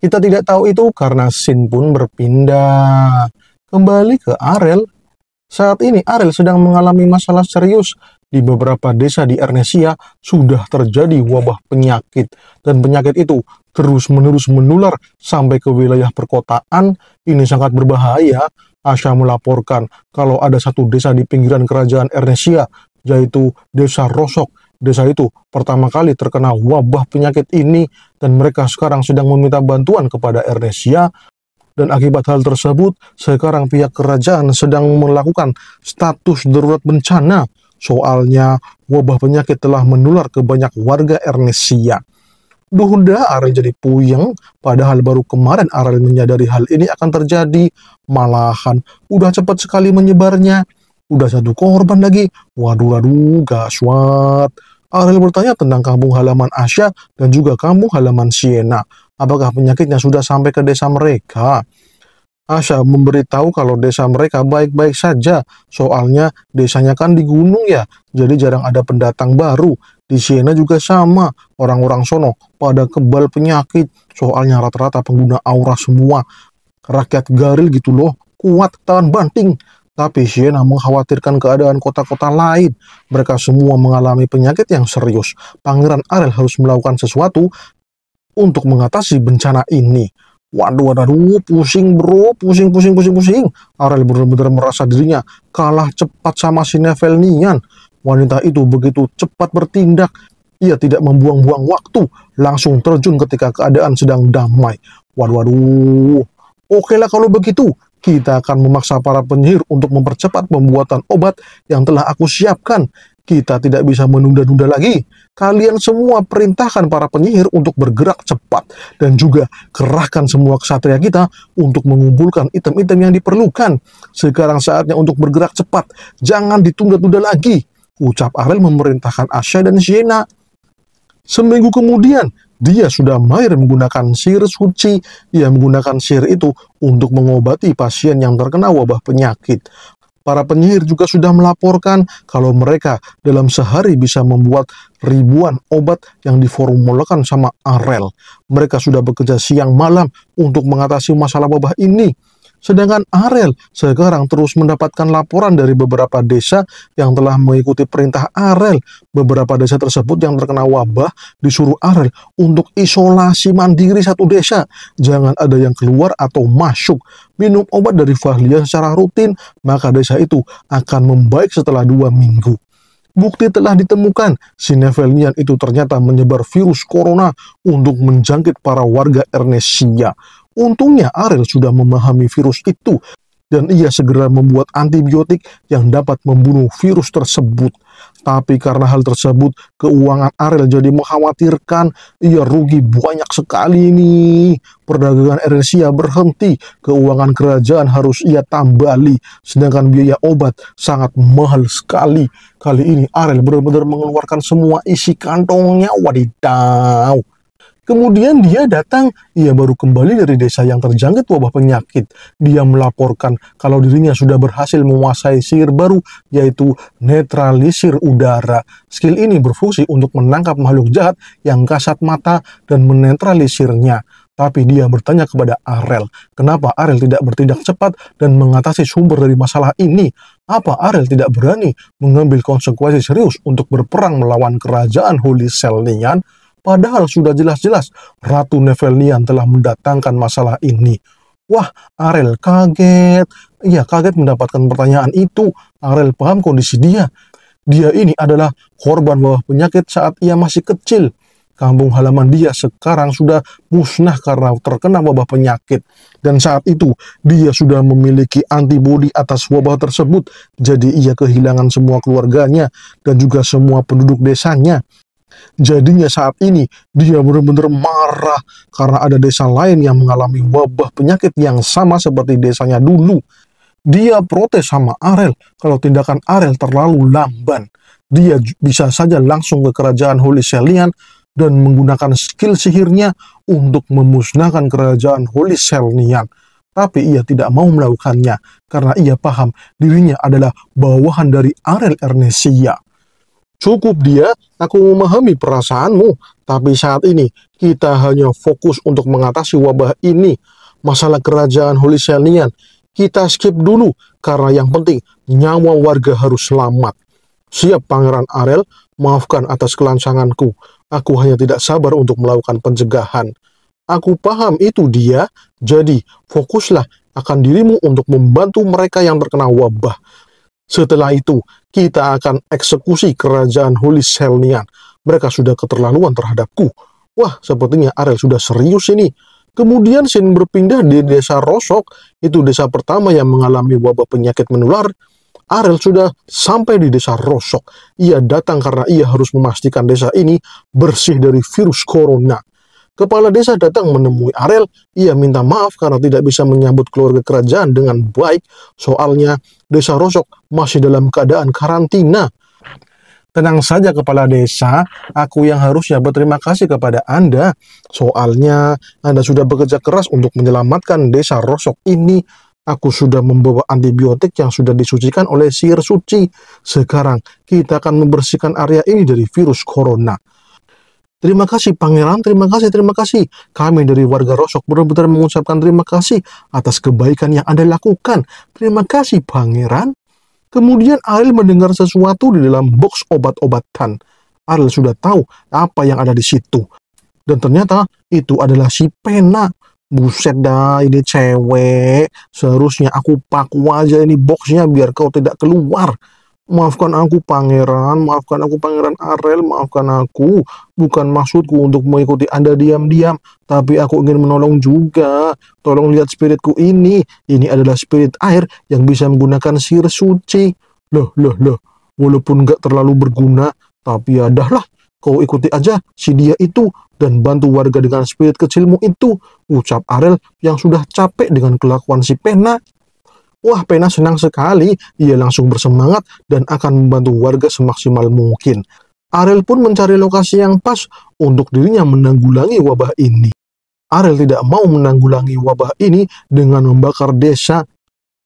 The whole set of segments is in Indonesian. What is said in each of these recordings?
Kita tidak tahu itu karena Shin pun berpindah. Kembali ke Arel. Saat ini Arel sedang mengalami masalah serius. Di beberapa desa di Ernisia sudah terjadi wabah penyakit. Dan penyakit itu terus-menerus menular sampai ke wilayah perkotaan. Ini sangat berbahaya. Asha melaporkan kalau ada satu desa di pinggiran kerajaan Ernisia, yaitu Desa Rosok. Desa itu pertama kali terkena wabah penyakit ini dan mereka sekarang sedang meminta bantuan kepada Ernisia. Dan akibat hal tersebut, sekarang pihak kerajaan sedang melakukan status darurat bencana. Soalnya wabah penyakit telah menular ke banyak warga Ernisia. Duhda Arel jadi puyeng, padahal baru kemarin Arel menyadari hal ini akan terjadi. Malahan udah cepat sekali menyebarnya. Udah satu korban lagi. Waduh, gaswat. Arel bertanya tentang kampung halaman Asha dan juga kampung halaman Sienna. Apakah penyakitnya sudah sampai ke desa mereka? Asha memberitahu kalau desa mereka baik-baik saja. Soalnya desanya kan di gunung ya, jadi jarang ada pendatang baru. Di Sienna juga sama, orang-orang sono pada kebal penyakit. Soalnya rata-rata pengguna aura semua. Rakyat Garil gitu loh, kuat tahan banting. Tapi Sienna mengkhawatirkan keadaan kota-kota lain. Mereka semua mengalami penyakit yang serius. Pangeran Arel harus melakukan sesuatu untuk mengatasi bencana ini. Waduh, pusing bro, pusing. Arel benar-benar merasa dirinya kalah cepat sama si Nevelnian. Wanita itu begitu cepat bertindak. Ia tidak membuang-buang waktu, langsung terjun ketika keadaan sedang damai. Waduh. Oke lah kalau begitu, kita akan memaksa para penyihir untuk mempercepat pembuatan obat yang telah aku siapkan. Kita tidak bisa menunda-nunda lagi. Kalian semua perintahkan para penyihir untuk bergerak cepat. Dan juga kerahkan semua ksatria kita untuk mengumpulkan item-item yang diperlukan. Sekarang saatnya untuk bergerak cepat. Jangan ditunda-tunda lagi. Ucap Arel memerintahkan Asha dan Sienna. Seminggu kemudian, dia sudah mahir menggunakan sihir suci. Ia menggunakan sihir itu untuk mengobati pasien yang terkena wabah penyakit. Para penyihir juga sudah melaporkan kalau mereka dalam sehari bisa membuat ribuan obat yang diformulakan sama Arel. Mereka sudah bekerja siang malam untuk mengatasi masalah wabah ini. Sedangkan Arel sekarang terus mendapatkan laporan dari beberapa desa yang telah mengikuti perintah Arel. Beberapa desa tersebut yang terkena wabah disuruh Arel untuk isolasi mandiri satu desa. Jangan ada yang keluar atau masuk. Minum obat dari Fahlia secara rutin, maka desa itu akan membaik setelah 2 minggu. Bukti telah ditemukan, si Nevelnian itu ternyata menyebar virus corona untuk menjangkit para warga Ernisia. Untungnya Arel sudah memahami virus itu dan ia segera membuat antibiotik yang dapat membunuh virus tersebut. Tapi karena hal tersebut, keuangan Arel jadi mengkhawatirkan. Ia rugi banyak sekali nih. Perdagangan Ernisia berhenti, keuangan kerajaan harus ia tambali, sedangkan biaya obat sangat mahal sekali. Kali ini Arel benar-benar mengeluarkan semua isi kantongnya. Wadidaw. Kemudian dia datang, ia baru kembali dari desa yang terjangkit wabah penyakit. Dia melaporkan kalau dirinya sudah berhasil menguasai sihir baru, yaitu netralisir udara. Skill ini berfungsi untuk menangkap makhluk jahat yang kasat mata dan menetralisirnya. Tapi dia bertanya kepada Arel, kenapa Arel tidak bertindak cepat dan mengatasi sumber dari masalah ini? Apa Arel tidak berani mengambil konsekuensi serius untuk berperang melawan kerajaan Holy Selnian? Padahal sudah jelas-jelas Ratu Nevelnian telah mendatangkan masalah ini. Wah, Arel kaget. Ia kaget mendapatkan pertanyaan itu. Arel paham kondisi dia. Dia ini adalah korban wabah penyakit saat ia masih kecil. Kampung halaman dia sekarang sudah musnah karena terkena wabah penyakit. Dan saat itu, dia sudah memiliki antibodi atas wabah tersebut. Jadi ia kehilangan semua keluarganya dan juga semua penduduk desanya. Jadinya saat ini dia benar-benar marah karena ada desa lain yang mengalami wabah penyakit yang sama seperti desanya dulu. Dia protes sama Arel kalau tindakan Arel terlalu lamban. Dia bisa saja langsung ke kerajaan Holy Selnian dan menggunakan skill sihirnya untuk memusnahkan kerajaan Holy Selnian. Tapi ia tidak mau melakukannya karena ia paham dirinya adalah bawahan dari Arel Ernisia. Cukup dia, aku memahami perasaanmu, Tapi saat ini, kita hanya fokus untuk mengatasi wabah ini. Masalah kerajaan Holy Selnian, kita skip dulu, karena yang penting, nyawa warga harus selamat. Siap, Pangeran Arel, maafkan atas kelancanganku. Aku hanya tidak sabar untuk melakukan pencegahan. Aku paham itu dia, jadi fokuslah akan dirimu untuk membantu mereka yang terkena wabah. Setelah itu, kita akan eksekusi kerajaan Holy Selnian. Mereka sudah keterlaluan terhadapku. Wah, sepertinya Arel sudah serius ini. Kemudian Sin berpindah di desa Rosok, itu desa pertama yang mengalami wabah penyakit menular. Arel sudah sampai di desa Rosok. Ia datang karena ia harus memastikan desa ini bersih dari virus corona. Kepala desa datang menemui Arel. Ia minta maaf karena tidak bisa menyambut keluarga kerajaan dengan baik. Soalnya desa Rosok masih dalam keadaan karantina. Tenang saja kepala desa, aku yang harusnya berterima kasih kepada Anda. Soalnya Anda sudah bekerja keras untuk menyelamatkan desa Rosok ini. Aku sudah membawa antibiotik yang sudah disucikan oleh sihir suci. Sekarang kita akan membersihkan area ini dari virus corona. Terima kasih Pangeran, terima kasih. Kami dari warga Rosok benar-benar mengucapkan terima kasih atas kebaikan yang Anda lakukan. Terima kasih Pangeran. Kemudian Arel mendengar sesuatu di dalam box obat-obatan. Arel sudah tahu apa yang ada di situ. Dan ternyata itu adalah si Pena. Buset dah, ini cewek. Seharusnya aku paku aja ini boxnya biar kau tidak keluar. Maafkan aku Pangeran Arel, maafkan aku. Bukan maksudku untuk mengikuti Anda diam-diam, tapi aku ingin menolong juga. Tolong lihat spiritku ini. Ini adalah spirit air yang bisa menggunakan sihir suci. Loh. Walaupun nggak terlalu berguna, tapi ya dah, kau ikuti aja si dia itu dan bantu warga dengan spirit kecilmu itu. Ucap Arel yang sudah capek dengan kelakuan si Pena. Wah, Pena senang sekali. Ia langsung bersemangat dan akan membantu warga semaksimal mungkin. Arel pun mencari lokasi yang pas untuk dirinya menanggulangi wabah ini. Arel tidak mau menanggulangi wabah ini dengan membakar desa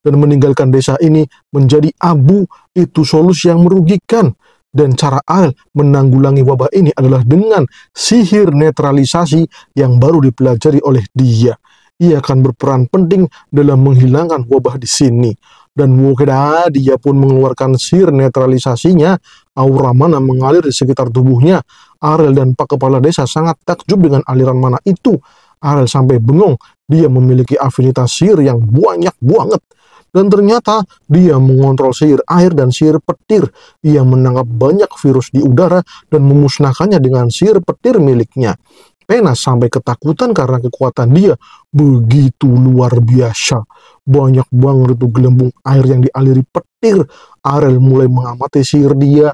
dan meninggalkan desa ini menjadi abu. Itu solusi yang merugikan. Dan cara Arel menanggulangi wabah ini adalah dengan sihir netralisasi yang baru dipelajari oleh dia. Ia akan berperan penting dalam menghilangkan wabah di sini. Dan mungkin dia pun mengeluarkan sihir netralisasinya. Aura mana mengalir di sekitar tubuhnya. Arel dan Pak Kepala Desa sangat takjub dengan aliran mana itu. Arel sampai bengong. Dia memiliki afinitas sihir yang banyak banget. Dan ternyata dia mengontrol sihir air dan sihir petir. Ia menangkap banyak virus di udara dan memusnahkannya dengan sihir petir miliknya. Pena sampai ketakutan karena kekuatan dia begitu luar biasa. Banyak banget itu gelembung air yang dialiri petir. Arel mulai mengamati sihir dia.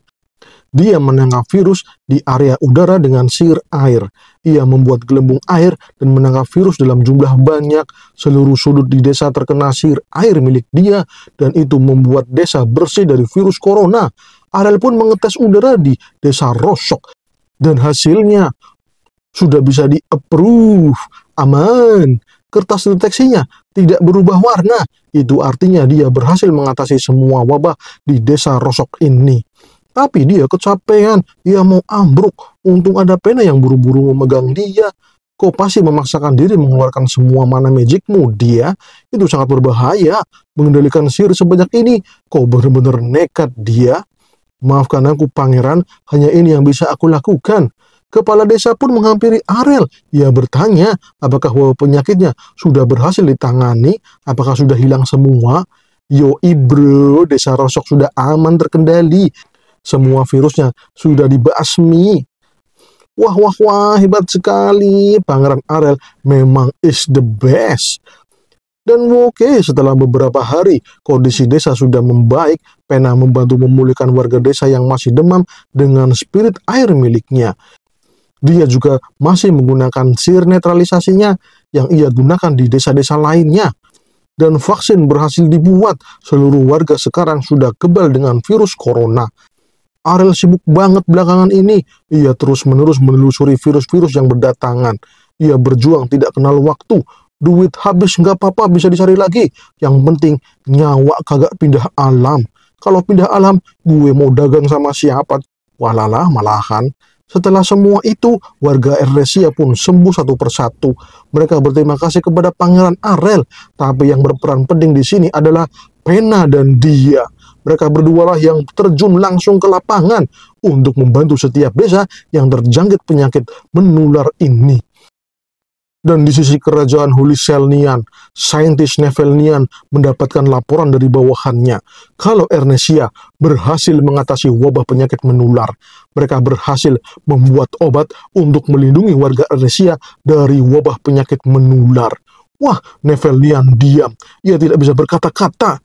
Dia menangkap virus di area udara dengan sihir air. Ia membuat gelembung air dan menangkap virus dalam jumlah banyak. Seluruh sudut di desa terkena sihir air milik dia. Dan itu membuat desa bersih dari virus corona. Arel pun mengetes udara di desa Rosok. Dan hasilnya sudah bisa di-approve. Aman. Kertas deteksinya tidak berubah warna. Itu artinya dia berhasil mengatasi semua wabah di desa Rosok ini. Tapi dia kecapean. Dia mau ambruk. Untung ada Pena yang buru-buru memegang dia. Kau pasti memaksakan diri mengeluarkan semua mana magicmu. Dia itu sangat berbahaya. Mengendalikan sihir sebanyak ini. Kau benar-benar nekat dia. Maafkan aku Pangeran. Hanya ini yang bisa aku lakukan. Kepala desa pun menghampiri Arel. Ia bertanya, apakah wabah penyakitnya sudah berhasil ditangani? Apakah sudah hilang semua? Yoi bro, desa Rosok sudah aman terkendali. Semua virusnya sudah dibasmi. Wah, hebat sekali. Pangeran Arel memang is the best. Dan oke, setelah beberapa hari, kondisi desa sudah membaik. Pena membantu memulihkan warga desa yang masih demam dengan spirit air miliknya. Dia juga masih menggunakan sihir netralisasinya yang ia gunakan di desa-desa lainnya. Dan vaksin berhasil dibuat. Seluruh warga sekarang sudah kebal dengan virus corona. Arel sibuk banget belakangan ini. Ia terus-menerus menelusuri virus-virus yang berdatangan. Ia berjuang tidak kenal waktu. Duit habis nggak apa-apa, bisa dicari lagi. Yang penting nyawa kagak pindah alam. Kalau pindah alam, gue mau dagang sama siapa? Walalah malahan. Setelah semua itu, warga Ernesia pun sembuh satu persatu. Mereka berterima kasih kepada Pangeran Arel, tapi yang berperan penting di sini adalah Pena dan dia. Mereka berdualah yang terjun langsung ke lapangan untuk membantu setiap desa yang terjangkit penyakit menular ini. Dan di sisi kerajaan Huliselnian, saintis Nevelnian mendapatkan laporan dari bawahannya kalau Ernesia berhasil mengatasi wabah penyakit menular. Mereka berhasil membuat obat untuk melindungi warga Ernesia dari wabah penyakit menular. Wah, Nevelnian diam. Ia tidak bisa berkata-kata.